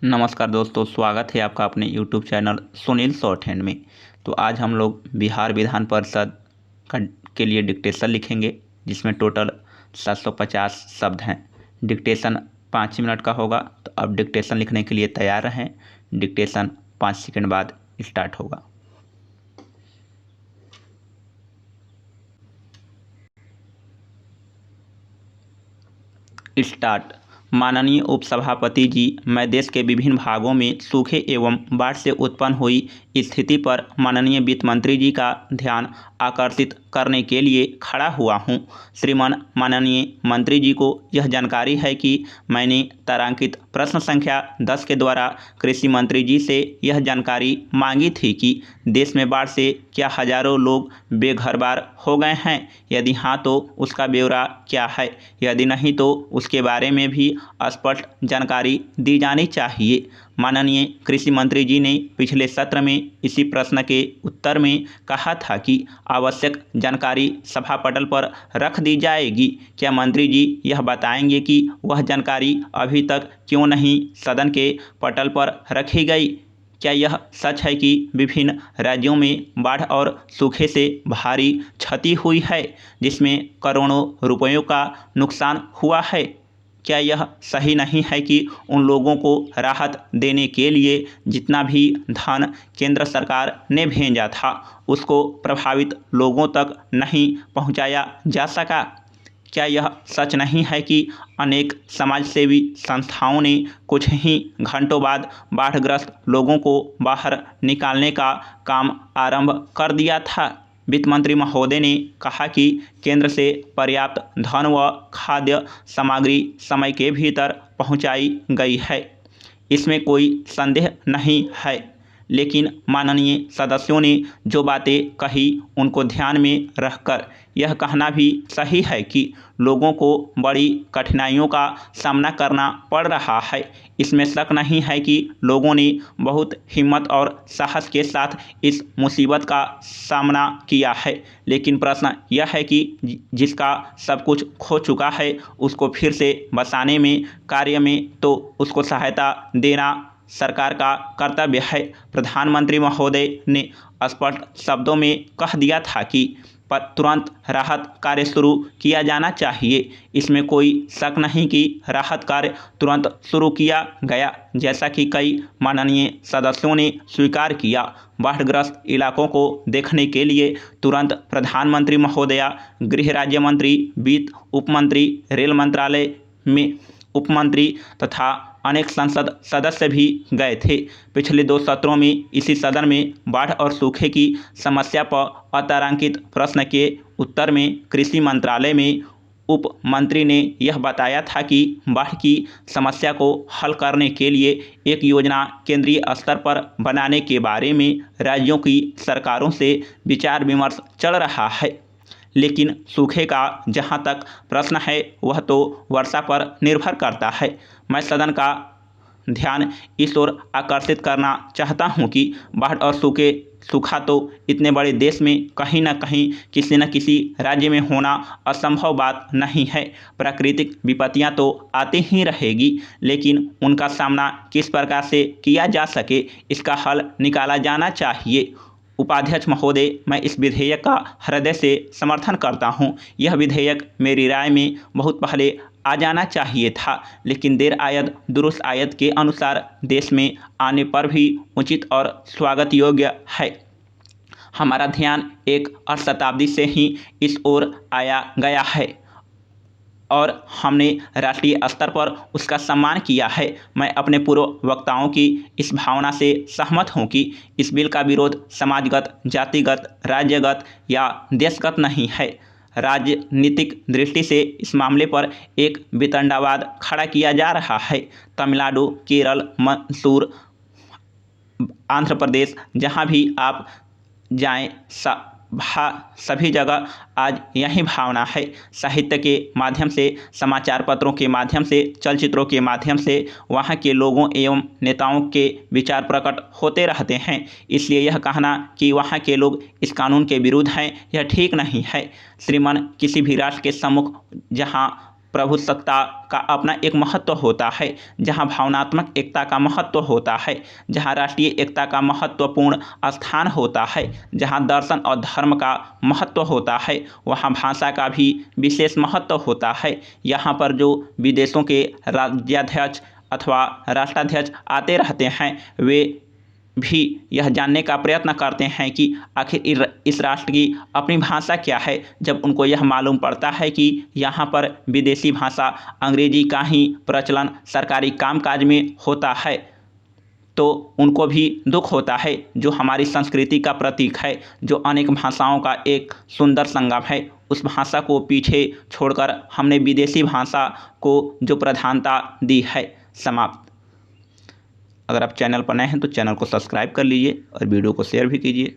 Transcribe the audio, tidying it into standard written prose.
नमस्कार दोस्तों, स्वागत है आपका अपने YouTube channel Sunil short hand में। तो आज हम लोग बिहार विधान परिषद का के लिए डिक्टेशन लिखेंगे, जिसमें टोटल 750 शब्द हैं। डिक्टेशन 5 मिनट का होगा। तो अब डिक्टेशन लिखने के लिए तैयार रहें। डिक्टेशन 5 सेकंड बाद स्टार्ट होगा। स्टार्ट। माननीय उपसभापति जी, मैं देश के विभिन्न भागों में सूखे एवं बाढ़ से उत्पन्न हुई स्थिति पर माननीय वित्त मंत्री जी का ध्यान आकर्षित करने के लिए खड़ा हुआ हूं। श्रीमान माननीय मंत्री जी को यह जानकारी है कि मैंने तारांकित प्रश्न संख्या 10 के द्वारा कृषि मंत्री जी से यह जानकारी मांगी थी कि देश में बाढ़ से क्या हजारों लोग बेघर-बार हो गए हैं। यदि हाँ तो उसका ब्यौरा क्या है, यदि नहीं तो उसके बारे में भी स्पष्ट जानकारी दी जानी चाहिए। माननीय कृषि मंत्री जी ने पिछले सत्र में इसी प्रश्न के उत्तर में कहा था कि आवश्यक जानकारी सभा पटल पर रख दी जाएगी। क्या मंत्री जी यह बताएंगे कि वह जानकारी अभी तक क्यों नहीं सदन के पटल पर रखी गई? क्या यह सच है कि विभिन्न राज्यों में बाढ़ और सूखे से भारी क्षति हुई है, जिसमें करोड़ों रुपयों का नुकसान हुआ है? क्या यह सही नहीं है कि उन लोगों को राहत देने के लिए जितना भी धन केंद्र सरकार ने भेजा था, उसको प्रभावित लोगों तक नहीं पहुंचाया जा सका? क्या यह सच नहीं है कि अनेक समाजसेवी संस्थाओं ने कुछ ही घंटों बाद बाढ़ग्रस्त लोगों को बाहर निकालने का काम आरंभ कर दिया था? वित्त मंत्री महोदय ने कहा कि केंद्र से पर्याप्त धन व खाद्य सामग्री समय के भीतर पहुंचाई गई है, इसमें कोई संदेह नहीं है। लेकिन माननीय सदस्यों ने जो बातें कही उनको ध्यान में रखकर यह कहना भी सही है कि लोगों को बड़ी कठिनाइयों का सामना करना पड़ रहा है। इसमें शक नहीं है कि लोगों ने बहुत हिम्मत और साहस के साथ इस मुसीबत का सामना किया है। लेकिन प्रश्न यह है कि जिसका सब कुछ खो चुका है, उसको फिर से बसाने में कार्य में तो उसको सहायता देना सरकार का कर्तव्य है। प्रधानमंत्री महोदय ने स्पष्ट शब्दों में कह दिया था कि तुरंत राहत कार्य शुरू किया जाना चाहिए। इसमें कोई शक नहीं कि राहत कार्य तुरंत शुरू किया गया, जैसा कि कई माननीय सदस्यों ने स्वीकार किया। बाढ़ग्रस्त इलाकों को देखने के लिए तुरंत प्रधानमंत्री महोदया, गृह राज्य मंत्री, वित्त उपमंत्री, रेल मंत्रालय में उपमंत्री तथा अनेक संसद सदस्य भी गए थे। पिछले 2 सत्रों में इसी सदन में बाढ़ और सूखे की समस्या पर अतारांकित प्रश्न के उत्तर में कृषि मंत्रालय में उप मंत्री ने यह बताया था कि बाढ़ की समस्या को हल करने के लिए एक योजना केंद्रीय स्तर पर बनाने के बारे में राज्यों की सरकारों से विचार विमर्श चल रहा है। लेकिन सूखे का जहां तक प्रश्न है, वह तो वर्षा पर निर्भर करता है। मैं सदन का ध्यान इस ओर आकर्षित करना चाहता हूं कि बाढ़ और सूखा तो इतने बड़े देश में कहीं न कहीं किसी न किसी राज्य में होना असंभव बात नहीं है। प्राकृतिक विपत्तियां तो आती ही रहेगी, लेकिन उनका सामना किस प्रकार से किया जा सके, इसका हल निकाला जाना चाहिए। उपाध्यक्ष महोदय, मैं इस विधेयक का हृदय से समर्थन करता हूं। यह विधेयक मेरी राय में बहुत पहले आ जाना चाहिए था, लेकिन देर आयद दुरुस्त आयत के अनुसार देश में आने पर भी उचित और स्वागत योग्य है। हमारा ध्यान एक शताब्दी से ही इस ओर आया गया है और हमने राष्ट्रीय स्तर पर उसका सम्मान किया है। मैं अपने पूर्व वक्ताओं की इस भावना से सहमत हूं कि इस बिल का विरोध समाजगत, जातिगत, राज्यगत या देशगत नहीं है। राजनीतिक दृष्टि से इस मामले पर एक वितंडावाद खड़ा किया जा रहा है। तमिलनाडु, केरल, मैसूर, आंध्र प्रदेश, जहां भी आप जाएं सभी जगह आज यही भावना है। साहित्य के माध्यम से, समाचार पत्रों के माध्यम से, चलचित्रों के माध्यम से वहाँ के लोगों एवं नेताओं के विचार प्रकट होते रहते हैं। इसलिए यह कहना कि वहाँ के लोग इस कानून के विरुद्ध हैं, यह ठीक नहीं है। श्रीमान, किसी भी राष्ट्र के सम्मुख जहाँ प्रभुसत्ता का अपना एक महत्व होता है, जहाँ भावनात्मक एकता का महत्व होता है, जहाँ राष्ट्रीय एकता का महत्वपूर्ण स्थान होता है, जहाँ दर्शन और धर्म का महत्व होता है, वहाँ भाषा का भी विशेष महत्व होता है। यहाँ पर जो विदेशों के राज्याध्यक्ष अथवा राष्ट्राध्यक्ष आते रहते हैं, वे भी यह जानने का प्रयत्न करते हैं कि आखिर इस राष्ट्र की अपनी भाषा क्या है। जब उनको यह मालूम पड़ता है कि यहाँ पर विदेशी भाषा अंग्रेजी का ही प्रचलन सरकारी कामकाज में होता है, तो उनको भी दुख होता है। जो हमारी संस्कृति का प्रतीक है, जो अनेक भाषाओं का एक सुंदर संगम है, उस भाषा को पीछे छोड़कर हमने विदेशी भाषा को जो प्रधानता दी है। समाप्त। अगर आप चैनल पर नए हैं तो चैनल को सब्सक्राइब कर लीजिए और वीडियो को शेयर भी कीजिए।